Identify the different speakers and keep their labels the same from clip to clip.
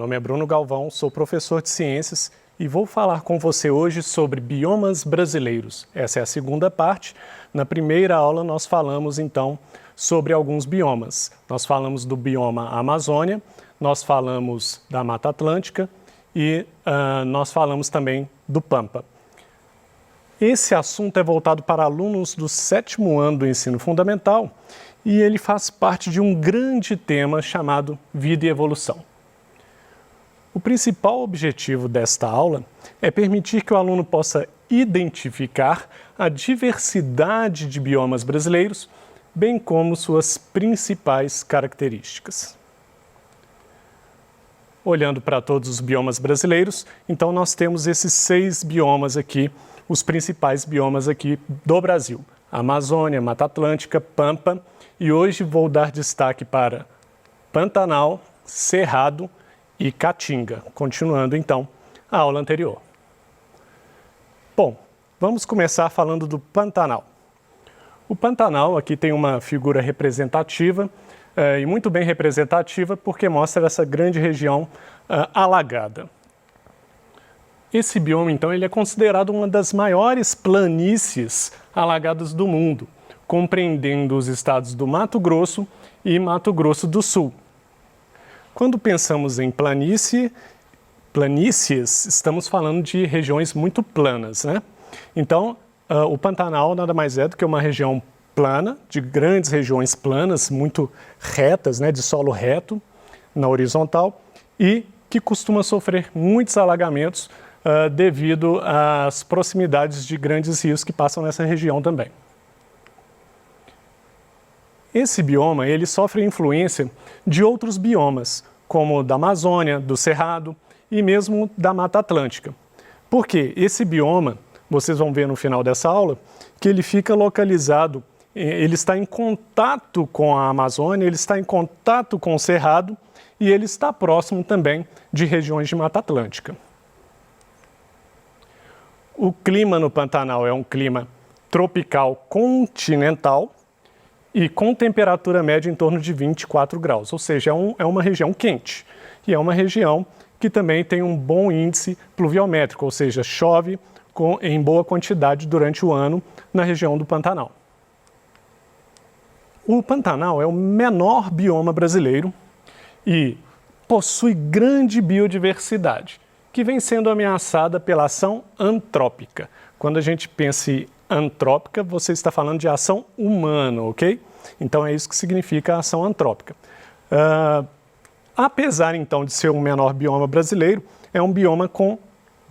Speaker 1: nome é Bruno Galvão, sou professor de ciências e vou falar com você hoje sobre biomas brasileiros. Essa é a segunda parte. Na primeira aula nós falamos então sobre alguns biomas. Nós falamos do bioma Amazônia, nós falamos da Mata Atlântica e nós falamos também do Pampa. Esse assunto é voltado para alunos do 7º ano do ensino fundamental e ele faz parte de um grande tema chamado Vida e Evolução. O principal objetivo desta aula é permitir que o aluno possa identificar a diversidade de biomas brasileiros, bem como suas principais características. Olhando para todos os biomas brasileiros, então nós temos esses 6 biomas aqui, os principais biomas aqui do Brasil: Amazônia, Mata Atlântica, Pampa, e hoje vou dar destaque para Pantanal, Cerrado e Caatinga, continuando então a aula anterior. Bom, vamos começar falando do Pantanal. O Pantanal aqui tem uma figura representativa, e muito bem representativa porque mostra essa grande região alagada. Esse bioma, então, ele é considerado uma das maiores planícies alagadas do mundo, compreendendo os estados do Mato Grosso e Mato Grosso do Sul. Quando pensamos em planícies, estamos falando de regiões muito planas, né? Então, o Pantanal nada mais é do que uma região plana, de grandes regiões planas, muito retas, né, de solo reto na horizontal, e que costuma sofrer muitos alagamentos devido às proximidades de grandes rios que passam nessa região também. Esse bioma ele sofre influência de outros biomas, como o da Amazônia, do Cerrado e mesmo da Mata Atlântica. Porque esse bioma, vocês vão ver no final dessa aula, que ele fica localizado, ele está em contato com a Amazônia, ele está em contato com o Cerrado e ele está próximo também de regiões de Mata Atlântica. O clima no Pantanal é um clima tropical continental e com temperatura média em torno de 24 graus, ou seja, é uma região quente e é uma região que também tem um bom índice pluviométrico, ou seja, chove em boa quantidade durante o ano na região do Pantanal. O Pantanal é o menor bioma brasileiro e possui grande biodiversidade, que vem sendo ameaçada pela ação antrópica. Quando a gente pensa em antrópica, você está falando de ação humana, ok? Então é isso que significa a ação antrópica. Apesar então de ser o menor bioma brasileiro, é um bioma com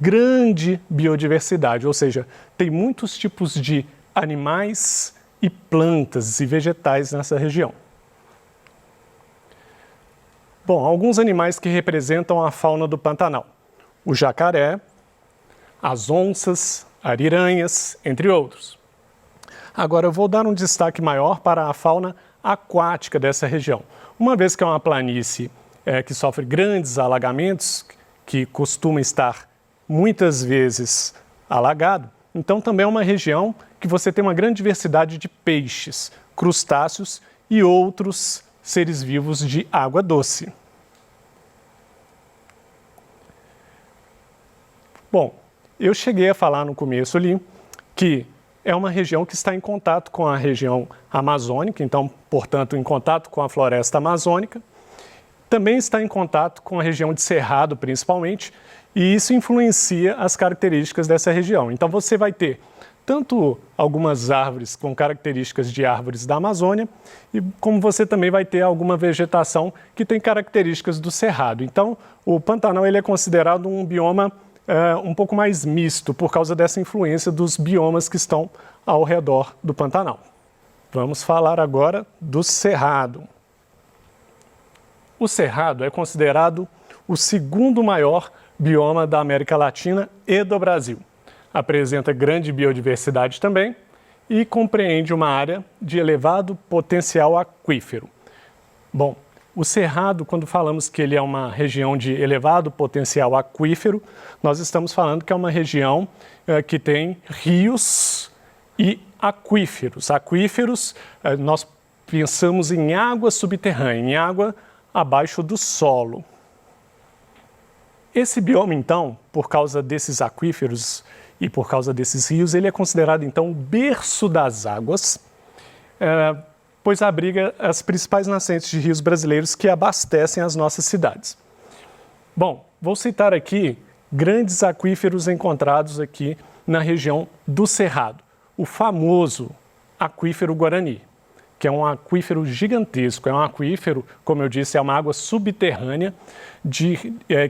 Speaker 1: grande biodiversidade, ou seja, tem muitos tipos de animais e plantas e vegetais nessa região. Bom, alguns animais que representam a fauna do Pantanal: o jacaré, as onças, ariranhas, entre outros. Agora eu vou dar um destaque maior para a fauna aquática dessa região. Uma vez que é uma planície que sofre grandes alagamentos, que costuma estar muitas vezes alagado, então também é uma região que você tem uma grande diversidade de peixes, crustáceos e outros seres vivos de água doce. Bom, eu cheguei a falar no começo ali que é uma região que está em contato com a região amazônica, então, portanto, em contato com a floresta amazônica. Também está em contato com a região de Cerrado, principalmente, e isso influencia as características dessa região. Então, você vai ter tanto algumas árvores com características de árvores da Amazônia, e como você também vai ter alguma vegetação que tem características do Cerrado. Então, o Pantanal ele é considerado um bioma um pouco mais misto, por causa dessa influência dos biomas que estão ao redor do Pantanal. Vamos falar agora do Cerrado. O Cerrado é considerado o segundo maior bioma da América Latina e do Brasil. Apresenta grande biodiversidade também e compreende uma área de elevado potencial aquífero. Bom, o Cerrado, quando falamos que ele é uma região de elevado potencial aquífero, nós estamos falando que é uma região que tem rios e aquíferos. Aquíferos, nós pensamos em água subterrânea, em água abaixo do solo. Esse bioma, então, por causa desses aquíferos e por causa desses rios, ele é considerado, então, o berço das águas, pois abriga as principais nascentes de rios brasileiros que abastecem as nossas cidades. Bom, vou citar aqui grandes aquíferos encontrados aqui na região do Cerrado. O famoso aquífero Guarani, que é um aquífero gigantesco, é um aquífero, como eu disse, é uma água subterrânea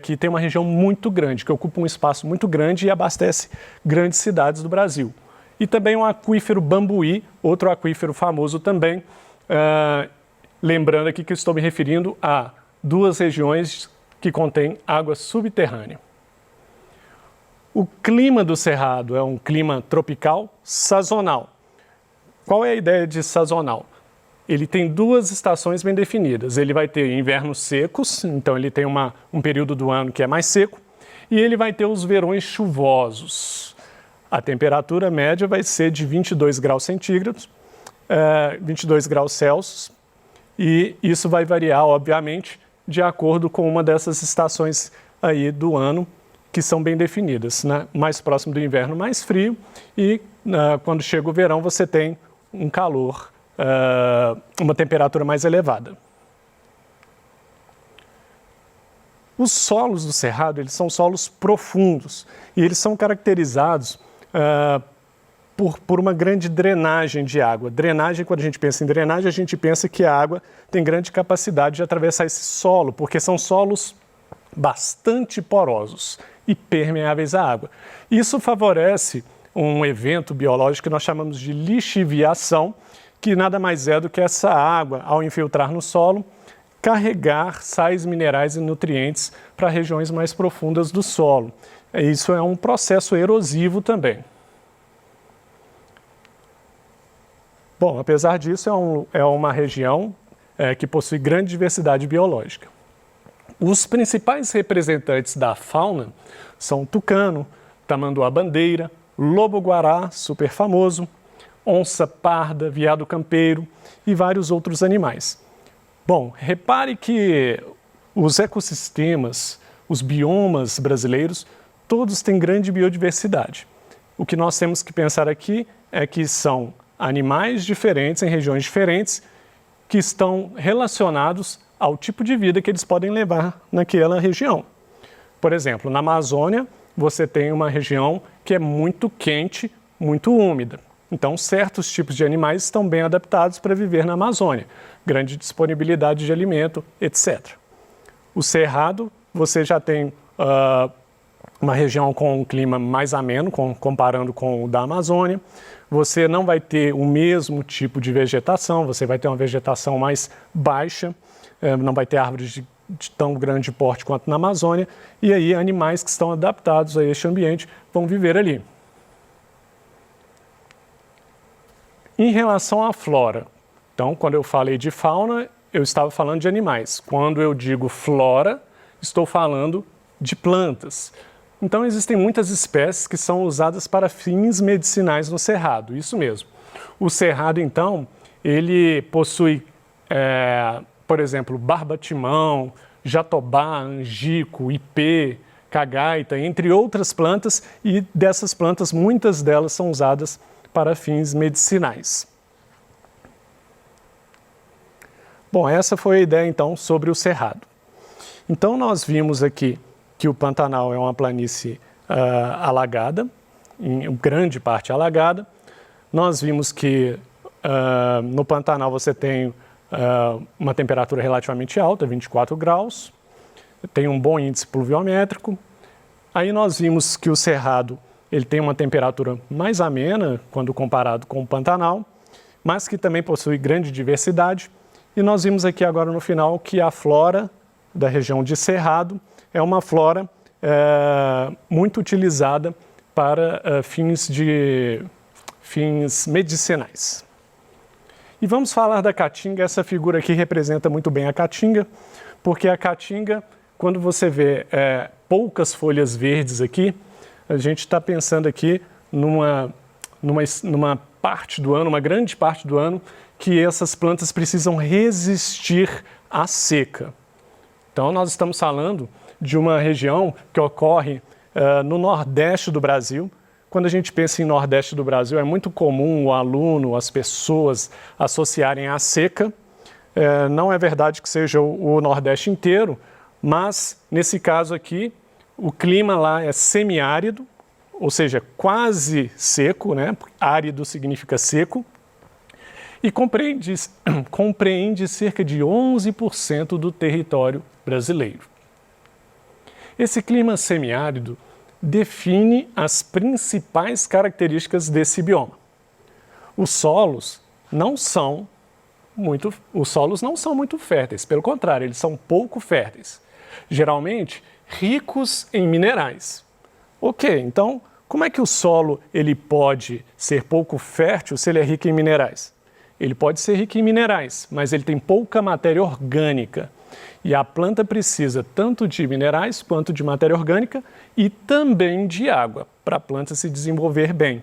Speaker 1: que tem uma região muito grande, que ocupa um espaço muito grande e abastece grandes cidades do Brasil. E também o aquífero Bambuí, outro aquífero famoso também, lembrando aqui que estou me referindo a duas regiões que contêm água subterrânea. O clima do Cerrado é um clima tropical sazonal. Qual é a ideia de sazonal? Ele tem duas estações bem definidas. Ele vai ter invernos secos, então ele tem um período do ano que é mais seco, e ele vai ter os verões chuvosos. A temperatura média vai ser de 22 graus centígrados, 22 graus Celsius, e isso vai variar, obviamente, de acordo com uma dessas estações aí do ano, que são bem definidas, né? Mais próximo do inverno, mais frio, e quando chega o verão você tem um calor, uma temperatura mais elevada. Os solos do Cerrado, eles são solos profundos, e eles são caracterizados por uma grande drenagem de água. Drenagem, quando a gente pensa em drenagem, a gente pensa que a água tem grande capacidade de atravessar esse solo, porque são solos bastante porosos e permeáveis à água. Isso favorece um evento biológico que nós chamamos de lixiviação, que nada mais é do que essa água, ao infiltrar no solo, carregar sais minerais e nutrientes para regiões mais profundas do solo. Isso é um processo erosivo também. Bom, apesar disso, é uma região que possui grande diversidade biológica. Os principais representantes da fauna são tucano, tamanduá-bandeira, lobo-guará, super famoso, onça parda, veado campeiro e vários outros animais. Bom, repare que os ecossistemas, os biomas brasileiros, todos têm grande biodiversidade. O que nós temos que pensar aqui é que são animais diferentes em regiões diferentes que estão relacionados ao tipo de vida que eles podem levar naquela região. Por exemplo, na Amazônia, você tem uma região que é muito quente, muito úmida. Então, certos tipos de animais estão bem adaptados para viver na Amazônia. Grande disponibilidade de alimento, etc. O Cerrado, você já tem uma região com um clima mais ameno, comparando com o da Amazônia. Você não vai ter o mesmo tipo de vegetação, você vai ter uma vegetação mais baixa, não vai ter árvores de tão grande porte quanto na Amazônia, e aí animais que estão adaptados a este ambiente vão viver ali. Em relação à flora, então, quando eu falei de fauna, eu estava falando de animais. Quando eu digo flora, estou falando de plantas. Então, existem muitas espécies que são usadas para fins medicinais no Cerrado, isso mesmo. O Cerrado, então, ele possui, por exemplo, barbatimão, jatobá, angico, ipê, cagaita, entre outras plantas, e dessas plantas, muitas delas são usadas para fins medicinais. Bom, essa foi a ideia, então, sobre o Cerrado. Então, nós vimos aqui que o Pantanal é uma planície alagada, em grande parte alagada. Nós vimos que no Pantanal você tem uma temperatura relativamente alta, 24 graus, tem um bom índice pluviométrico. Aí nós vimos que o Cerrado ele tem uma temperatura mais amena quando comparado com o Pantanal, mas que também possui grande diversidade. E nós vimos aqui agora no final que a flora da região de Cerrado é uma flora muito utilizada para fins medicinais. E vamos falar da caatinga. Essa figura aqui representa muito bem a caatinga, porque a caatinga, quando você vê poucas folhas verdes aqui, a gente está pensando aqui numa parte do ano, uma grande parte do ano, que essas plantas precisam resistir à seca. Então, nós estamos falando de uma região que ocorre no Nordeste do Brasil. Quando a gente pensa em Nordeste do Brasil, é muito comum o aluno, as pessoas associarem à seca. Não é verdade que seja o Nordeste inteiro, mas nesse caso aqui, o clima lá é semiárido, ou seja, quase seco, né? Árido significa seco, e compreende cerca de 11% do território brasileiro. Esse clima semiárido define as principais características desse bioma. Os solos não são muito férteis, pelo contrário, eles são pouco férteis. Geralmente, ricos em minerais. Ok, então, como é que o solo ele pode ser pouco fértil se ele é rico em minerais? Ele pode ser rico em minerais, mas ele tem pouca matéria orgânica. E a planta precisa tanto de minerais quanto de matéria orgânica e também de água para a planta se desenvolver bem.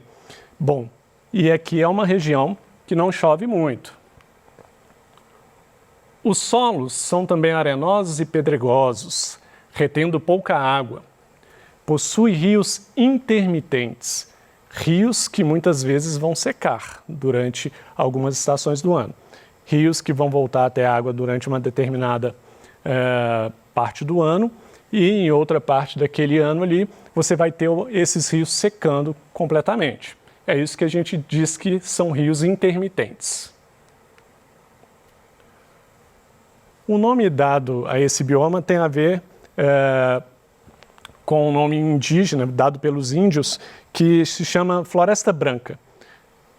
Speaker 1: Bom, e aqui é uma região que não chove muito. Os solos são também arenosos e pedregosos, retendo pouca água. Possui rios intermitentes, rios que muitas vezes vão secar durante algumas estações do ano. Rios que vão voltar até a água durante uma determinada parte do ano e em outra parte daquele ano ali você vai ter esses rios secando completamente. É isso que a gente diz que são rios intermitentes. O nome dado a esse bioma tem a ver com o nome indígena dado pelos índios, que se chama Floresta Branca,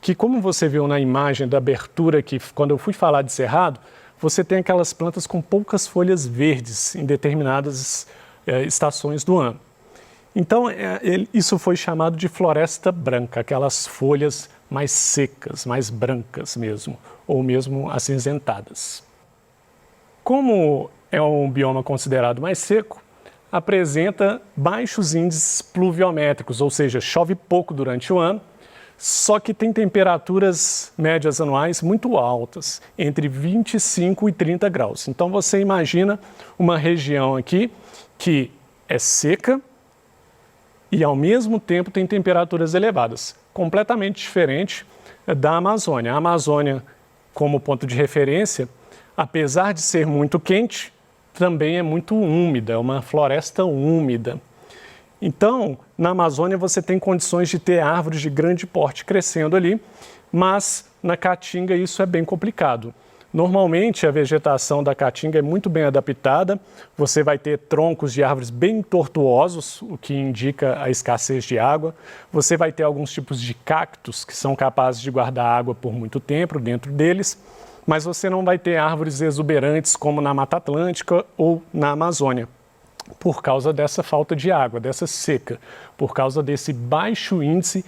Speaker 1: que, como você viu na imagem da abertura aqui, quando eu fui falar de cerrado, você tem aquelas plantas com poucas folhas verdes em determinadas estações do ano. Então, isso foi chamado de floresta branca, aquelas folhas mais secas, mais brancas mesmo, ou mesmo acinzentadas. Como é um bioma considerado mais seco, apresenta baixos índices pluviométricos, ou seja, chove pouco durante o ano, só que tem temperaturas médias anuais muito altas, entre 25 e 30 graus. Então você imagina uma região aqui que é seca e ao mesmo tempo tem temperaturas elevadas, completamente diferente da Amazônia. A Amazônia, como ponto de referência, apesar de ser muito quente, também é muito úmida, é uma floresta úmida. Então, na Amazônia você tem condições de ter árvores de grande porte crescendo ali, mas na Caatinga isso é bem complicado. Normalmente a vegetação da Caatinga é muito bem adaptada, você vai ter troncos de árvores bem tortuosos, o que indica a escassez de água. Você vai ter alguns tipos de cactos que são capazes de guardar água por muito tempo dentro deles, mas você não vai ter árvores exuberantes como na Mata Atlântica ou na Amazônia, por causa dessa falta de água, dessa seca, por causa desse baixo índice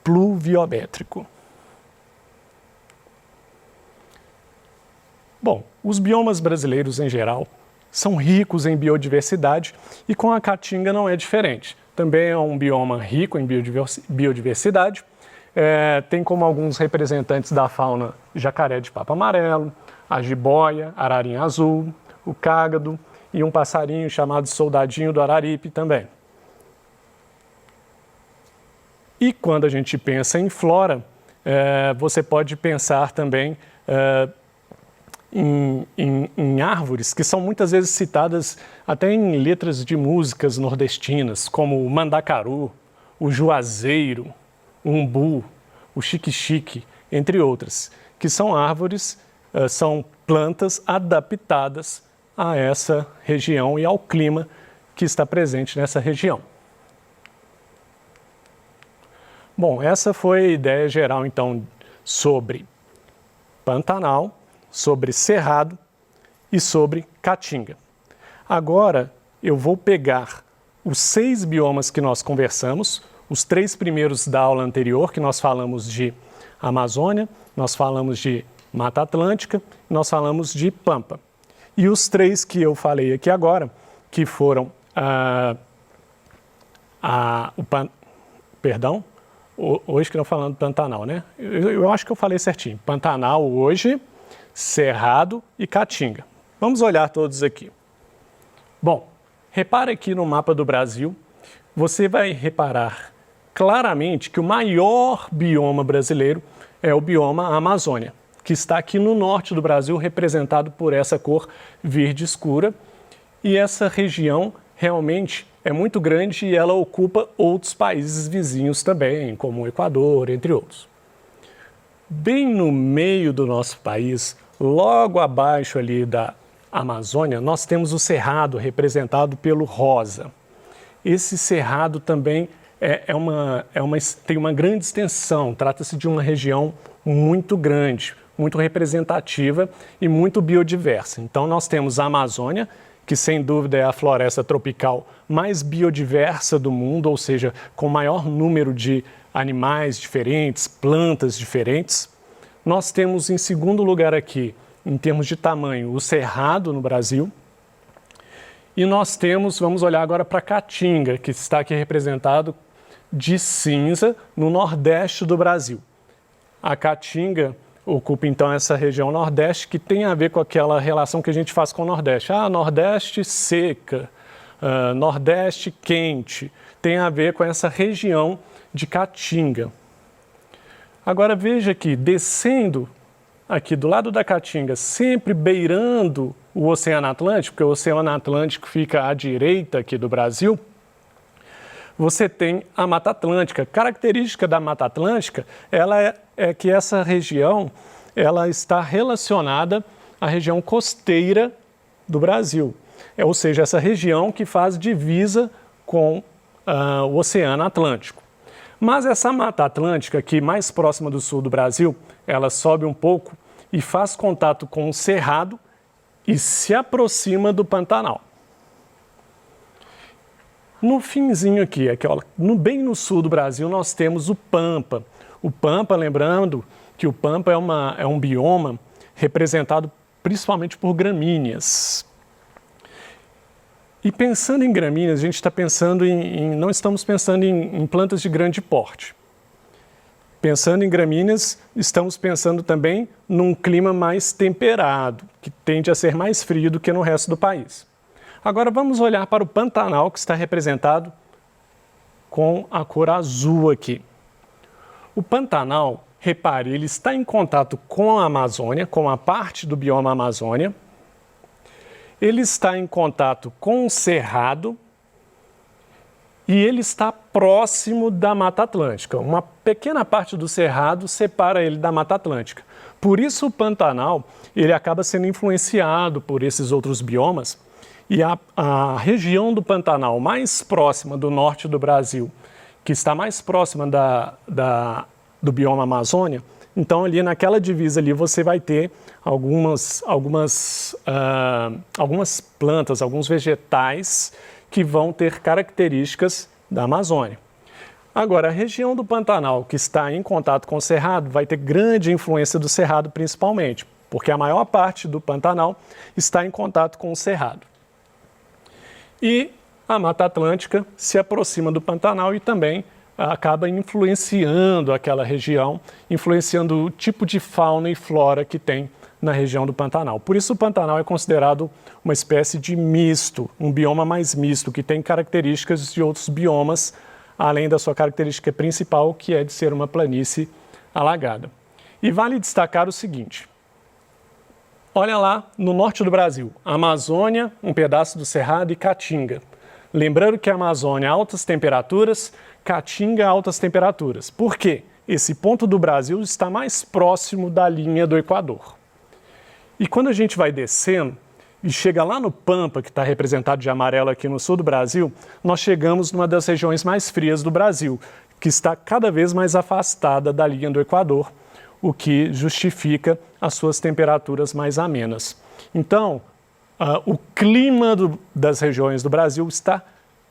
Speaker 1: pluviométrico. Bom, os biomas brasileiros em geral são ricos em biodiversidade e com a Caatinga não é diferente. Também é um bioma rico em biodiversidade. Tem como alguns representantes da fauna jacaré de papo amarelo, a jiboia, ararinha azul, o cágado e um passarinho chamado soldadinho do Araripe também. E quando a gente pensa em flora, você pode pensar também em árvores que são muitas vezes citadas até em letras de músicas nordestinas, como o mandacaru, o juazeiro, o umbu, o xique-xique, entre outras, que são árvores, são plantas adaptadas a essa região e ao clima que está presente nessa região. Bom, essa foi a ideia geral, então, sobre Pantanal, sobre Cerrado e sobre Caatinga. Agora, eu vou pegar os 6 biomas que nós conversamos, os 3 primeiros da aula anterior, que nós falamos de Amazônia, nós falamos de Mata Atlântica, nós falamos de Pampa. E os 3 que eu falei aqui agora, que foram hoje que não falando Pantanal, né? Eu acho que eu falei certinho. Pantanal hoje, Cerrado e Caatinga. Vamos olhar todos aqui. Bom, Repare aqui no mapa do Brasil, você vai reparar claramente que o maior bioma brasileiro é o bioma Amazônia, que está aqui no norte do Brasil, representado por essa cor verde escura. E essa região realmente é muito grande e ela ocupa outros países vizinhos também, como o Equador, entre outros. Bem no meio do nosso país, logo abaixo ali da Amazônia, nós temos o Cerrado, representado pelo rosa. Esse cerrado também tem uma grande extensão, trata-se de uma região muito grande, muito representativa e muito biodiversa. Então nós temos a Amazônia, que sem dúvida é a floresta tropical mais biodiversa do mundo, ou seja, com maior número de animais diferentes, plantas diferentes. Nós temos em segundo lugar aqui, em termos de tamanho, o Cerrado no Brasil. E nós temos, vamos olhar agora para a Caatinga, que está aqui representado de cinza no nordeste do Brasil. A Caatinga ocupa então essa região nordeste, que tem a ver com aquela relação que a gente faz com o nordeste. Nordeste seca, nordeste quente, tem a ver com essa região de Caatinga. Agora veja que descendo aqui do lado da Caatinga, sempre beirando o Oceano Atlântico, porque o Oceano Atlântico fica à direita aqui do Brasil, você tem a Mata Atlântica. Característica da Mata Atlântica, ela é que essa região ela está relacionada à região costeira do Brasil. Ou seja, essa região que faz divisa com o Oceano Atlântico. Mas essa Mata Atlântica, aqui mais próxima do sul do Brasil, ela sobe um pouco e faz contato com o Cerrado e se aproxima do Pantanal. No finzinho aqui, bem no sul do Brasil, nós temos o Pampa. O Pampa, lembrando que o Pampa é um bioma representado principalmente por gramíneas. E pensando em gramíneas, a gente está pensando não estamos pensando em plantas de grande porte. Pensando em gramíneas, estamos pensando também num clima mais temperado, que tende a ser mais frio do que no resto do país. Agora vamos olhar para o Pantanal, que está representado com a cor azul aqui. O Pantanal, repare, ele está em contato com a Amazônia, com a parte do bioma Amazônia. Ele está em contato com o Cerrado e ele está próximo da Mata Atlântica. Uma pequena parte do Cerrado separa ele da Mata Atlântica. Por isso o Pantanal ele acaba sendo influenciado por esses outros biomas. E a região do Pantanal mais próxima do norte do Brasil, que está mais próxima do bioma Amazônia, então ali naquela divisa ali você vai ter algumas plantas, alguns vegetais que vão ter características da Amazônia. Agora, a região do Pantanal que está em contato com o Cerrado vai ter grande influência do Cerrado principalmente, porque a maior parte do Pantanal está em contato com o Cerrado. E a Mata Atlântica se aproxima do Pantanal e também acaba influenciando aquela região, influenciando o tipo de fauna e flora que tem na região do Pantanal. Por isso o Pantanal é considerado uma espécie de misto, um bioma mais misto, que tem características de outros biomas, além da sua característica principal, que é de ser uma planície alagada. E vale destacar o seguinte: olha lá no norte do Brasil, Amazônia, um pedaço do Cerrado e Caatinga. Lembrando que a Amazônia altas temperaturas, Caatinga altas temperaturas. Por quê? Esse ponto do Brasil está mais próximo da linha do Equador. E quando a gente vai descendo e chega lá no Pampa, que está representado de amarelo aqui no sul do Brasil, nós chegamos numa das regiões mais frias do Brasil, que está cada vez mais afastada da linha do Equador, o que justifica as suas temperaturas mais amenas. Então, o clima das regiões do Brasil está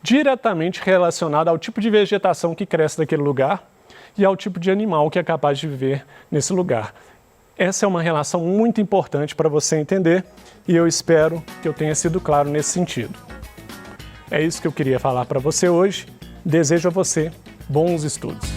Speaker 1: diretamente relacionado ao tipo de vegetação que cresce naquele lugar e ao tipo de animal que é capaz de viver nesse lugar. Essa é uma relação muito importante para você entender e eu espero que eu tenha sido claro nesse sentido. É isso que eu queria falar para você hoje. Desejo a você bons estudos.